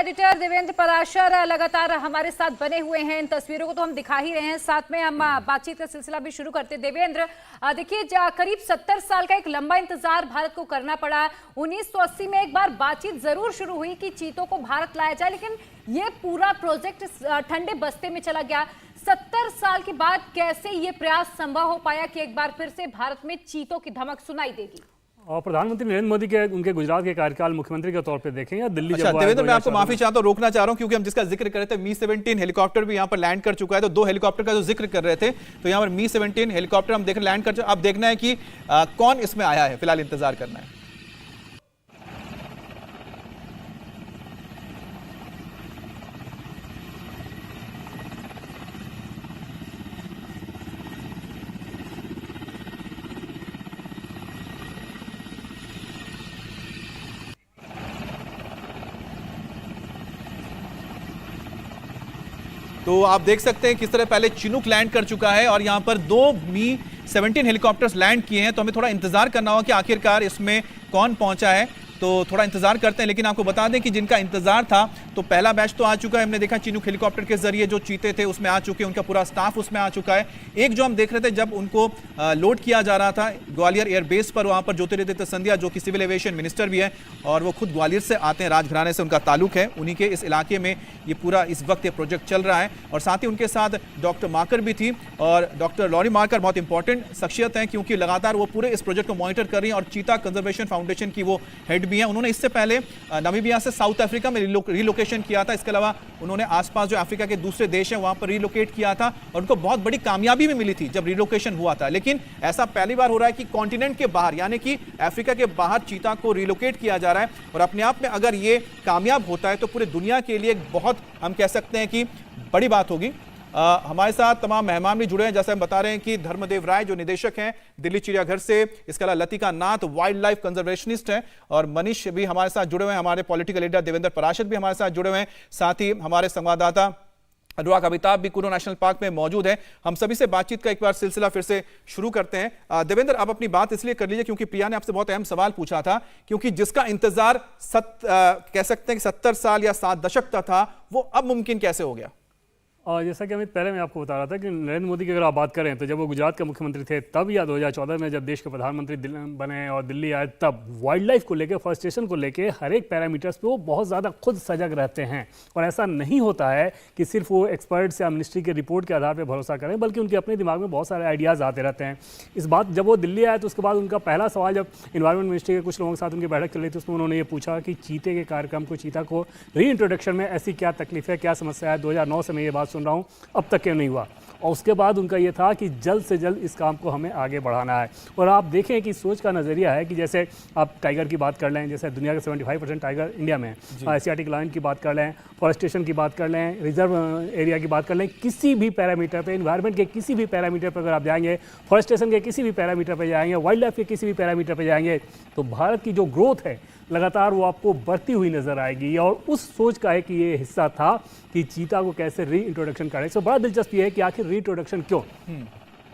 Editor Devendra Parashar लगातार हमारे साथ बने हुए हैं। इन तस्वीरों को तो हम दिखा ही रहे हैं, साथ में हम बातचीत का सिलसिला भी शुरू करते। देवेंद्र, देखिए करीब 70 साल का एक लंबा इंतजार भारत को करना पड़ा। 1980 में एक बार बातचीत जरूर शुरू हुई कि चीतों को भारत लाया जाए, लेकिन ये पूरा प्रोजेक्ट ठंडे बस्ते में चला गया। 70 साल के बाद कैसे ये प्रयास संभव हो पाया कि एक बार फिर से भारत में चीतों की धमक सुनाई देगी? और प्रधानमंत्री नरेंद्र मोदी के उनके गुजरात के कार्यकाल मुख्यमंत्री के तौर पे देखें या दिल्ली अच्छा, देवेंद्र, मैं आपको माफी चाहता हूं, रोकना चाह रहा हूं, क्योंकि हम जिसका जिक्र कर रहे थे मी-17 हेलीकॉप्टर भी यहां पर लैंड कर चुका है। तो 2 हेलीकॉप्टर का जो जिक्र कर रहे थे, तो यहां पर मी-17 हेलीकॉप्टर हम देख रहे लैंड कर। अब देखना है कि कौन इसमें आया है, फिलहाल इंतजार करना है। तो आप देख सकते हैं किस तरह पहले चिनूक लैंड कर चुका है और यहां पर 2 मी-17 हेलीकॉप्टर्स लैंड किए हैं। तो हमें थोड़ा इंतजार करना होगा कि आखिरकार इसमें कौन पहुंचा है, तो थोड़ा इंतजार करते हैं। लेकिन आपको बता दें कि जिनका इंतजार था, तो पहला बैच तो आ चुका है। हमने देखा चिनूक हेलीकॉप्टर के जरिए जो चीते थे उसमें आ चुके हैं, उनका पूरा स्टाफ उसमें आ चुका है। एक जो हम देख रहे थे जब उनको लोड किया जा रहा था ग्वालियर एयरबेस पर, वहां पर ज्योतिरादित्य सिंधिया जो कि सिविल एविएशन मिनिस्टर भी है और वो खुद ग्वालियर से आते हैं, राजघराने से उनका ताल्लुक है, उन्हीं के इस इलाके में ये पूरा इस वक्त ये प्रोजेक्ट चल रहा है। और साथ ही उनके साथ डॉक्टर माकर भी थी, और डॉक्टर लॉरी माकर बहुत इंपॉर्टेंट शख्सियत हैं, क्योंकि लगातार वो पूरे इस प्रोजेक्ट को मॉनिटर कर रही हैं और चीता कंजर्वेशन फाउंडेशन की वो हेड भी हैं। उन्होंने इससे पहले नामीबिया से साउथ अफ्रीका में रिलोकेशन किया था। इसके अलावा उन्होंने आसपास जो अफ्रीका के दूसरे देश हैं वहां पर रिलोकेट किया था और उनको बहुत बड़ी कामयाबी भी मिली थी जब रिलोकेशन हुआ था। लेकिन ऐसा पहली बार हो रहा है कि कॉन्टिनेंट के बाहर, यानी कि अफ्रीका के बाहर चीता को रिलोकेट किया जा रहा है। और अपने आप में अगर ये कामयाब होता है तो पूरे दुनिया के लिए बहुत, हम कह सकते हैं कि बड़ी बात होगी। हमारे साथ तमाम मेहमान भी जुड़े हैं, जैसे हम बता रहे हैं कि धर्मदेव राय जो निदेशक हैं दिल्ली चिड़ियाघर से, इसके अलावा लतिका नाथ वाइल्ड लाइफ कंजर्वेशनिस्ट हैं, और मनीष भी हमारे साथ जुड़े हुए हैं। हमारे पॉलिटिकल लीडर देवेंद्र पराशर भी हमारे साथ जुड़े हुए हैं। साथ ही हमारे संवाददाता अनुराग अमिताभ भी कुल्लू नेशनल पार्क में मौजूद है। हम सभी से बातचीत का एक बार सिलसिला फिर से शुरू करते हैं। देवेंद्र, आप अपनी बात इसलिए कर लीजिए क्योंकि प्रिया ने आपसे बहुत अहम सवाल पूछा था, क्योंकि जिसका इंतजार कह सकते हैं कि 70 साल या 7 दशक तक था, वो अब मुमकिन कैसे हो गया? और जैसा कि अमित, पहले मैं आपको बता रहा था कि नरेंद्र मोदी की अगर आप बात करें तो जब वो गुजरात के मुख्यमंत्री थे तब, या 2014 में जब देश के प्रधानमंत्री बने और दिल्ली आए, तब वाइल्ड लाइफ को लेकर, फॉरेस्टेशन को लेकर हर एक पैरामीटर्स पे वो बहुत ज़्यादा खुद सजग रहते हैं। और ऐसा नहीं होता है कि सिर्फ वो एक्सपर्ट्स या मिनिस्ट्री के रिपोर्ट के आधार पर भरोसा करें, बल्कि उनके अपने दिमाग में बहुत सारे आइडियाज़ आते रहते हैं। इस बात जब वो दिल्ली आए तो उसके बाद उनका पहला सवाल, जब इन्वायरमेंट मिनिस्ट्री के कुछ लोगों के साथ उनकी बैठक चल रही थी, उसमें उन्होंने ये पूछा कि चीते के कार्यक्रम को, चीता को री इंट्रोडक्शन में ऐसी क्या तकलीफ है, क्या समस्या है। 2009 से मैं ये बात सुन रहा हूँ, अब तक क्यों नहीं हुआ। और उसके बाद उनका ये था कि जल्द से जल्द इस काम को हमें आगे बढ़ाना है। और आप देखें कि सोच का नज़रिया है कि जैसे आप टाइगर की बात कर लें, जैसे दुनिया के 75% टाइगर इंडिया में है, एशियाटिक लायन की बात कर लें, फॉरेस्टेशन की बात कर लें, रिजर्व एरिया की बात कर लें, किसी भी पैरामीटर पे, इन्वायरमेंट के किसी भी पैरामीटर पर अगर आप जाएंगे, फॉरेस्टेशन के किसी भी पैरामीटर पर जाएंगे, वाइल्ड लाइफ के किसी भी पैरामीटर पर जाएंगे, तो भारत की जो ग्रोथ है लगातार वो आपको बढ़ती हुई नजर आएगी। और उस सोच का है कि ये हिस्सा था कि चीता को कैसे री इंट्रोडक्शन करें। तो बड़ा दिलचस्प ये है कि आखिर री इंट्रोडक्शन क्यों?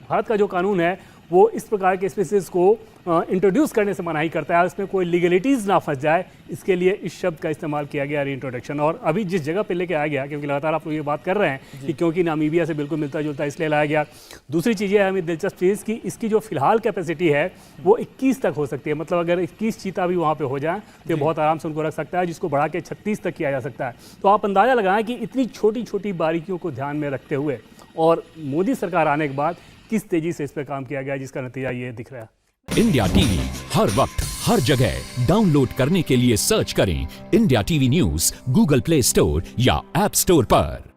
भारत का जो कानून है वो इस प्रकार के स्पीसीज को इंट्रोड्यूस करने से मनाही करता है, उसमें कोई लीगलिटीज़ ना फंस जाए, इसके लिए इस शब्द का इस्तेमाल किया गया, री इंट्रोडक्शन। और अभी जिस जगह पे लेके आया गया, क्योंकि लगातार आप लोग ये बात कर रहे हैं कि क्योंकि नामीबिया से बिल्कुल मिलता जुलता इसलिए लाया गया। दूसरी चीज़ ये है हमें दिलचस्प चीज़ कि इसकी जो फिलहाल कैपेसिटी है वो 21 तक हो सकती है। मतलब अगर 21 चीता भी वहाँ पर हो जाए तो बहुत आराम से उनको रख सकता है, जिसको बढ़ा के 36 तक किया जा सकता है। तो आप अंदाज़ा लगाएं कि इतनी छोटी छोटी बारीकियों को ध्यान में रखते हुए और मोदी सरकार आने के बाद किस तेजी से इस पर काम किया गया, जिसका नतीजा ये दिख रहा है। इंडिया टीवी हर वक्त हर जगह डाउनलोड करने के लिए सर्च करें India TV news Google play store या ऐप स्टोर पर।